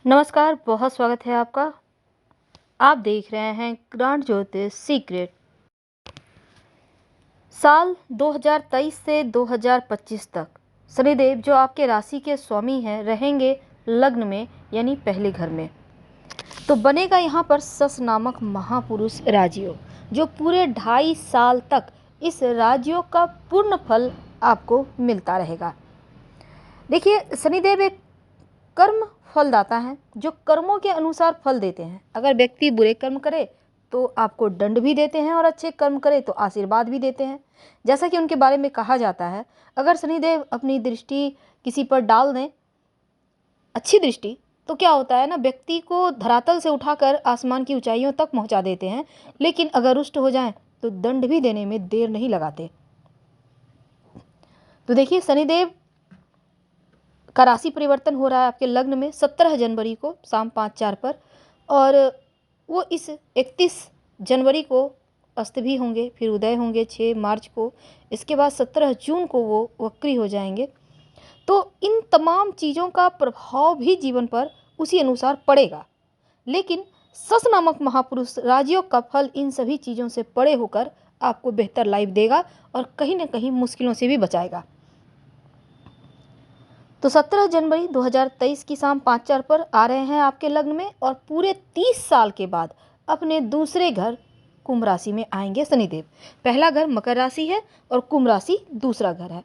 नमस्कार, बहुत स्वागत है आपका। आप देख रहे हैं ग्रांड ज्योतिष सीक्रेट। साल 2023 से 2025 तक शनिदेव जो आपके राशि के स्वामी हैं रहेंगे लग्न में यानी पहले घर में। तो बनेगा यहाँ पर सस नामक महापुरुष राजयोग जो पूरे 2.5 साल तक इस राजयोग का पूर्ण फल आपको मिलता रहेगा। देखिए, शनिदेव एक कर्म फलदाता हैं जो कर्मों के अनुसार फल देते हैं। अगर व्यक्ति बुरे कर्म करे तो आपको दंड भी देते हैं और अच्छे कर्म करे तो आशीर्वाद भी देते हैं। जैसा कि उनके बारे में कहा जाता है, अगर शनिदेव अपनी दृष्टि किसी पर डाल दें, अच्छी दृष्टि, तो क्या होता है ना, व्यक्ति को धरातल से उठाकर आसमान की ऊंचाइयों तक पहुंचा देते हैं। लेकिन अगर रुष्ट हो जाएं तो दंड भी देने में देर नहीं लगाते। तो देखिए, शनिदेव का राशि परिवर्तन हो रहा है आपके लग्न में 17 जनवरी को शाम 5:04 पर, और वो इस 31 जनवरी को अस्त भी होंगे, फिर उदय होंगे 6 मार्च को। इसके बाद 17 जून को वो वक्री हो जाएंगे। तो इन तमाम चीज़ों का प्रभाव भी जीवन पर उसी अनुसार पड़ेगा। लेकिन सस नामक महापुरुष राजयोग का फल इन सभी चीज़ों से परे होकर आपको बेहतर लाइफ देगा और कहीं ना कहीं मुश्किलों से भी बचाएगा। तो 17 जनवरी 2023 की शाम 5:04 पर आ रहे हैं आपके लग्न में, और पूरे 30 साल के बाद अपने दूसरे घर कुंभ राशि में आएंगे शनिदेव। पहला घर मकर राशि है और कुंभ राशि दूसरा घर है।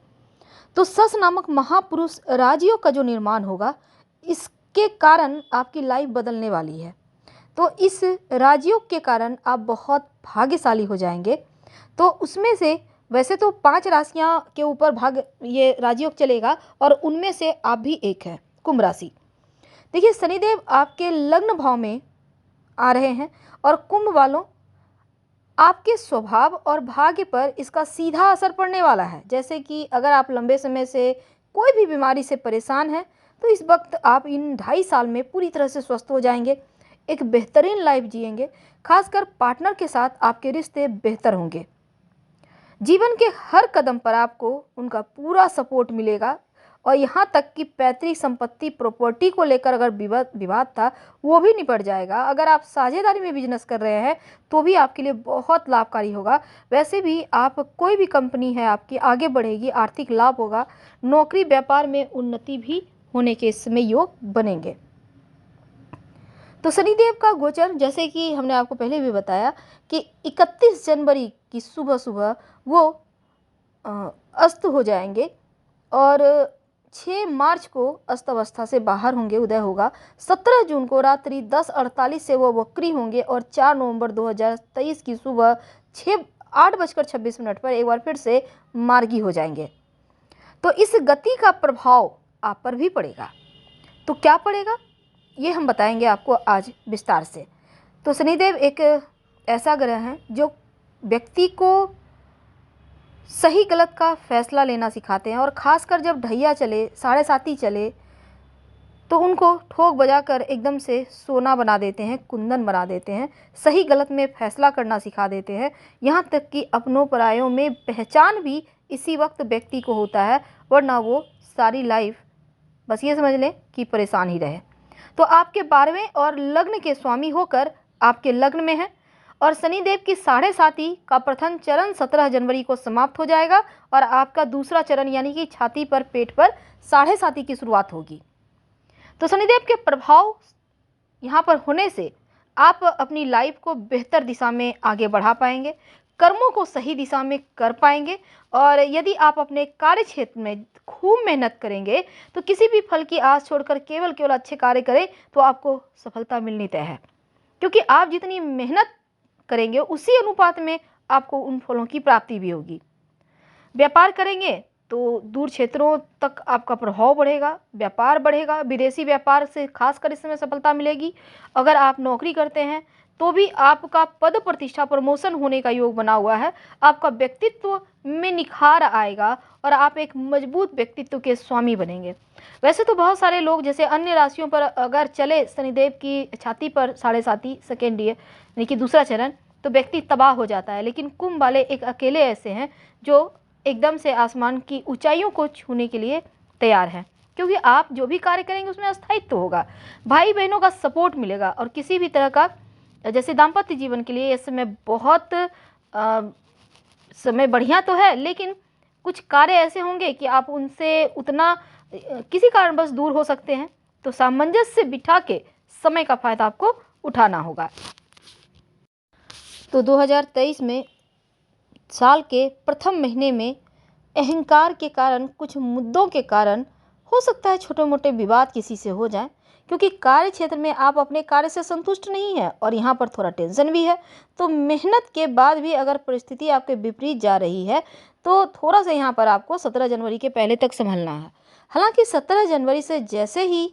तो सस नामक महापुरुष राजयोग का जो निर्माण होगा, इसके कारण आपकी लाइफ बदलने वाली है। तो इस राजयोग के कारण आप बहुत भाग्यशाली हो जाएंगे। तो उसमें से वैसे तो 5 राशियां के ऊपर भाग ये राजयोग चलेगा, और उनमें से आप भी एक है, कुंभ राशि। देखिए, शनिदेव आपके लग्न भाव में आ रहे हैं, और कुंभ वालों, आपके स्वभाव और भाग्य पर इसका सीधा असर पड़ने वाला है। जैसे कि अगर आप लंबे समय से कोई भी बीमारी से परेशान हैं तो इस वक्त आप इन 2.5 साल में पूरी तरह से स्वस्थ हो जाएंगे, एक बेहतरीन लाइफ जिएंगे। खासकर पार्टनर के साथ आपके रिश्ते बेहतर होंगे। जीवन के हर कदम पर आपको उनका पूरा सपोर्ट मिलेगा, और यहाँ तक कि पैतृक संपत्ति प्रॉपर्टी को लेकर अगर विवाद था वो भी निपट जाएगा। अगर आप साझेदारी में बिजनेस कर रहे हैं तो भी आपके लिए बहुत लाभकारी होगा। वैसे भी आप कोई भी कंपनी है आपकी आगे बढ़ेगी, आर्थिक लाभ होगा। नौकरी व्यापार में उन्नति भी होने के इसमें योग बनेंगे। तो शनिदेव का गोचर, जैसे कि हमने आपको पहले भी बताया कि 31 जनवरी की सुबह सुबह वो अस्त हो जाएंगे, और 6 मार्च को अस्त अवस्था से बाहर होंगे, उदय होगा। 17 जून को रात्रि 10:48 से वो वक्री होंगे, और 4 नवंबर 2023 की सुबह 8:26 पर एक बार फिर से मार्गी हो जाएंगे। तो इस गति का प्रभाव आप पर भी पड़ेगा। तो क्या पड़ेगा ये हम बताएंगे आपको आज विस्तार से। तो शनिदेव एक ऐसा ग्रह है जो व्यक्ति को सही गलत का फैसला लेना सिखाते हैं, और ख़ासकर जब ढैया चले, 7:30 चले, तो उनको ठोक बजाकर एकदम से सोना बना देते हैं, कुंदन बना देते हैं। सही गलत में फैसला करना सिखा देते हैं। यहाँ तक कि अपनों परायों में पहचान भी इसी वक्त व्यक्ति को होता है, वरना वो सारी लाइफ बस ये समझ लें कि परेशान ही रहे। तो आपके 12वें और लग्न के स्वामी होकर आपके लग्न में है, और शनिदेव की 7.5 का प्रथम चरण 17 जनवरी को समाप्त हो जाएगा, और आपका दूसरा चरण यानी कि छाती पर, पेट पर 7.5 की शुरुआत होगी। तो शनिदेव के प्रभाव यहाँ पर होने से आप अपनी लाइफ को बेहतर दिशा में आगे बढ़ा पाएंगे, कर्मों को सही दिशा में कर पाएंगे, और यदि आप अपने कार्य क्षेत्र में खूब मेहनत करेंगे तो किसी भी फल की आस छोड़कर केवल अच्छे कार्य करें तो आपको सफलता मिलनी तय है। क्योंकि आप जितनी मेहनत करेंगे उसी अनुपात में आपको उन फलों की प्राप्ति भी होगी। व्यापार करेंगे तो दूर क्षेत्रों तक आपका प्रभाव बढ़ेगा, व्यापार बढ़ेगा। विदेशी व्यापार से खासकर इस समय सफलता मिलेगी। अगर आप नौकरी करते हैं तो भी आपका पद प्रतिष्ठा, प्रमोशन होने का योग बना हुआ है। आपका व्यक्तित्व में निखार आएगा और आप एक मजबूत व्यक्तित्व के स्वामी बनेंगे। वैसे तो बहुत सारे लोग जैसे अन्य राशियों पर अगर चले शनिदेव की छाती पर 7.5 सेकेंड यानी कि दूसरा चरण, तो व्यक्ति तबाह हो जाता है। लेकिन कुंभ वाले एक अकेले ऐसे हैं जो एकदम से आसमान की ऊंचाइयों को छूने के लिए तैयार हैं, क्योंकि आप जो भी कार्य करेंगे उसमें स्थायित्व होगा, भाई बहनों का सपोर्ट मिलेगा। और किसी भी तरह का जैसे दाम्पत्य जीवन के लिए इस समय बहुत समय बढ़िया तो है, लेकिन कुछ कार्य ऐसे होंगे कि आप उनसे उतना किसी कारणवश दूर हो सकते हैं। तो सामंजस्य बिठा के समय का फायदा आपको उठाना होगा। तो 2023 में साल के प्रथम महीने में अहंकार के कारण, कुछ मुद्दों के कारण हो सकता है छोटे मोटे विवाद किसी से हो जाए, क्योंकि कार्य क्षेत्र में आप अपने कार्य से संतुष्ट नहीं हैं और यहाँ पर थोड़ा टेंशन भी है। तो मेहनत के बाद भी अगर परिस्थिति आपके विपरीत जा रही है तो थोड़ा सा यहाँ पर आपको 17 जनवरी के पहले तक संभलना है। हालांकि 17 जनवरी से जैसे ही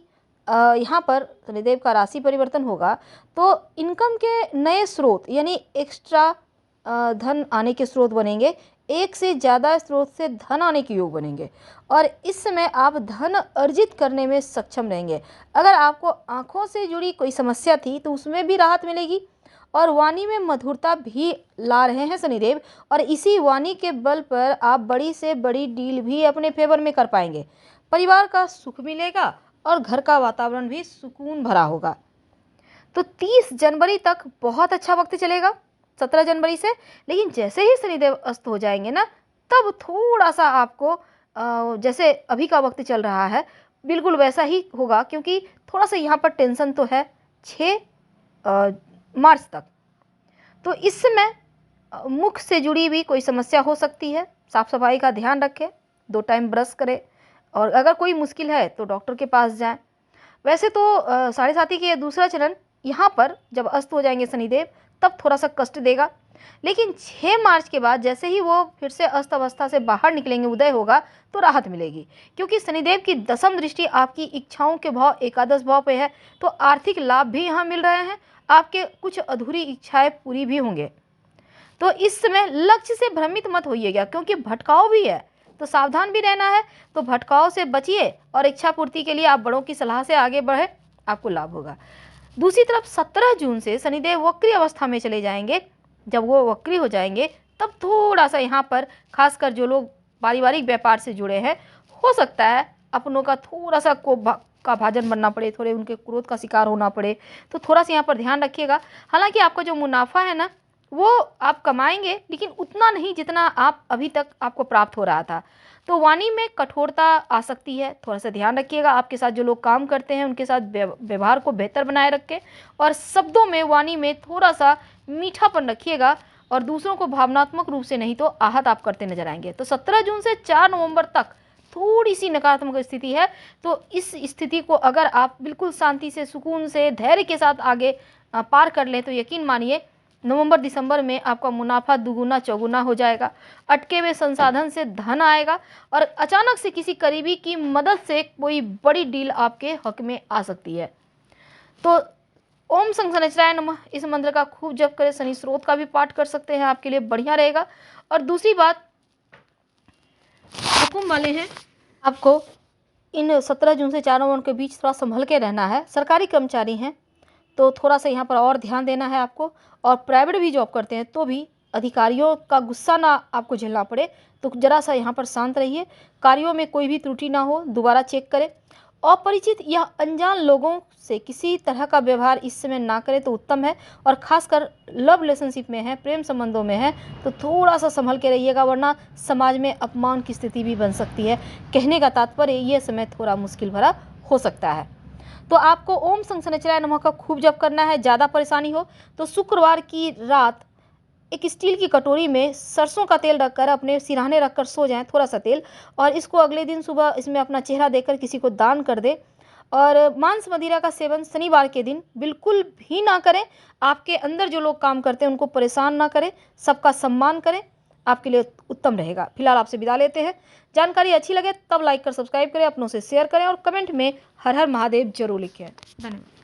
यहाँ पर शनिदेव का राशि परिवर्तन होगा तो इनकम के नए स्रोत यानी एक्स्ट्रा धन आने के स्रोत बनेंगे, एक से ज़्यादा स्रोत से धन आने के योग बनेंगे और इस समय आप धन अर्जित करने में सक्षम रहेंगे। अगर आपको आँखों से जुड़ी कोई समस्या थी तो उसमें भी राहत मिलेगी और वाणी में मधुरता भी ला रहे हैं शनिदेव, और इसी वाणी के बल पर आप बड़ी से बड़ी डील भी अपने फेवर में कर पाएंगे। परिवार का सुख मिलेगा और घर का वातावरण भी सुकून भरा होगा। तो 30 जनवरी तक बहुत अच्छा वक्त चलेगा 17 जनवरी से, लेकिन जैसे ही शनिदेव अस्त हो जाएंगे ना, तब थोड़ा सा आपको जैसे अभी का वक्त चल रहा है बिल्कुल वैसा ही होगा, क्योंकि थोड़ा सा यहाँ पर टेंशन तो है 6 मार्च तक। तो इस समय मुख से जुड़ी हुई कोई समस्या हो सकती है, साफ सफाई का ध्यान रखें, 2 टाइम ब्रश करें और अगर कोई मुश्किल है तो डॉक्टर के पास जाएं। वैसे तो साढ़े साथी के दूसरा चरण यहाँ पर जब अस्त हो जाएंगे शनिदेव तब थोड़ा सा कष्ट देगा, लेकिन 6 मार्च के बाद जैसे ही वो फिर से अस्त अवस्था से बाहर निकलेंगे, उदय होगा, तो राहत मिलेगी, क्योंकि शनिदेव की दशम दृष्टि आपकी इच्छाओं के भाव एकादश भाव पे है। तो आर्थिक लाभ भी यहाँ मिल रहे हैं, आपके कुछ अधूरी इच्छाएं पूरी भी होंगे। तो इस समय लक्ष्य से भ्रमित मत होइएगा, क्योंकि भटकाव भी है तो सावधान भी रहना है। तो भटकाव से बचिए और इच्छा पूर्ति के लिए आप बड़ों की सलाह से आगे बढ़े, आपको लाभ होगा। दूसरी तरफ 17 जून से शनिदेव वक्री अवस्था में चले जाएंगे। जब वो वक्री हो जाएंगे तब थोड़ा सा यहाँ पर खासकर जो लोग पारिवारिक व्यापार से जुड़े हैं, हो सकता है अपनों का थोड़ा सा का भाजन बनना पड़े, थोड़े उनके क्रोध का शिकार होना पड़े, तो थोड़ा सा यहाँ पर ध्यान रखिएगा। हालांकि आपका जो मुनाफा है ना वो आप कमाएंगे, लेकिन उतना नहीं जितना आप अभी तक आपको प्राप्त हो रहा था। तो वाणी में कठोरता आ सकती है, थोड़ा सा ध्यान रखिएगा। आपके साथ जो लोग काम करते हैं उनके साथ व्यवहार को बेहतर बनाए रखें और शब्दों में, वाणी में थोड़ा सा मीठापन रखिएगा और दूसरों को भावनात्मक रूप से नहीं तो आहत आप करते नजर आएंगे। तो 17 जून से 4 नवंबर तक थोड़ी सी नकारात्मक स्थिति है। तो इस स्थिति को अगर आप बिल्कुल शांति से, सुकून से, धैर्य के साथ आगे पार कर लें तो यकीन मानिए नवंबर दिसंबर में आपका मुनाफा दुगुना चौगुना हो जाएगा। अटके हुए संसाधन से धन आएगा और अचानक से किसी करीबी की मदद से कोई बड़ी डील आपके हक में आ सकती है। तो ओम शं शनैश्चराय नमः इस मंत्र का खूब जप करें, शनि स्रोत का भी पाठ कर सकते हैं, आपके लिए बढ़िया रहेगा। और दूसरी बात, हुकुम वाले हैं, आपको इन 17 जून से 4 नवंबर के बीच थोड़ा संभल के रहना है। सरकारी कर्मचारी हैं तो थोड़ा सा यहाँ पर और ध्यान देना है आपको, और प्राइवेट भी जॉब करते हैं तो भी अधिकारियों का गुस्सा ना आपको झेलना पड़े, तो ज़रा सा यहाँ पर शांत रहिए। कार्यों में कोई भी त्रुटि ना हो, दोबारा चेक करें। अपरिचित या अनजान लोगों से किसी तरह का व्यवहार इस समय ना करें तो उत्तम है। और खासकर लव रिलेशनशिप में है, प्रेम संबंधों में है, तो थोड़ा सा संभल के रहिएगा, वरना समाज में अपमान की स्थिति भी बन सकती है। कहने का तात्पर्य ये समय थोड़ा मुश्किल भरा हो सकता है। तो आपको ओम शं शनैश्चराय नमः का खूब जप करना है। ज़्यादा परेशानी हो तो शुक्रवार की रात एक स्टील की कटोरी में सरसों का तेल रखकर अपने सिरहाने रखकर सो जाएं, थोड़ा सा तेल, और इसको अगले दिन सुबह इसमें अपना चेहरा देकर किसी को दान कर दे। और मांस मदिरा का सेवन शनिवार के दिन बिल्कुल भी ना करें। आपके अंदर जो लोग काम करते हैं उनको परेशान ना करें, सबका सम्मान करें, आपके लिए उत्तम रहेगा। फिलहाल आपसे विदा लेते हैं। जानकारी अच्छी लगे तब लाइक कर सब्सक्राइब करें, अपनों से शेयर करें और कमेंट में हर हर महादेव जरूर लिखें। धन्यवाद।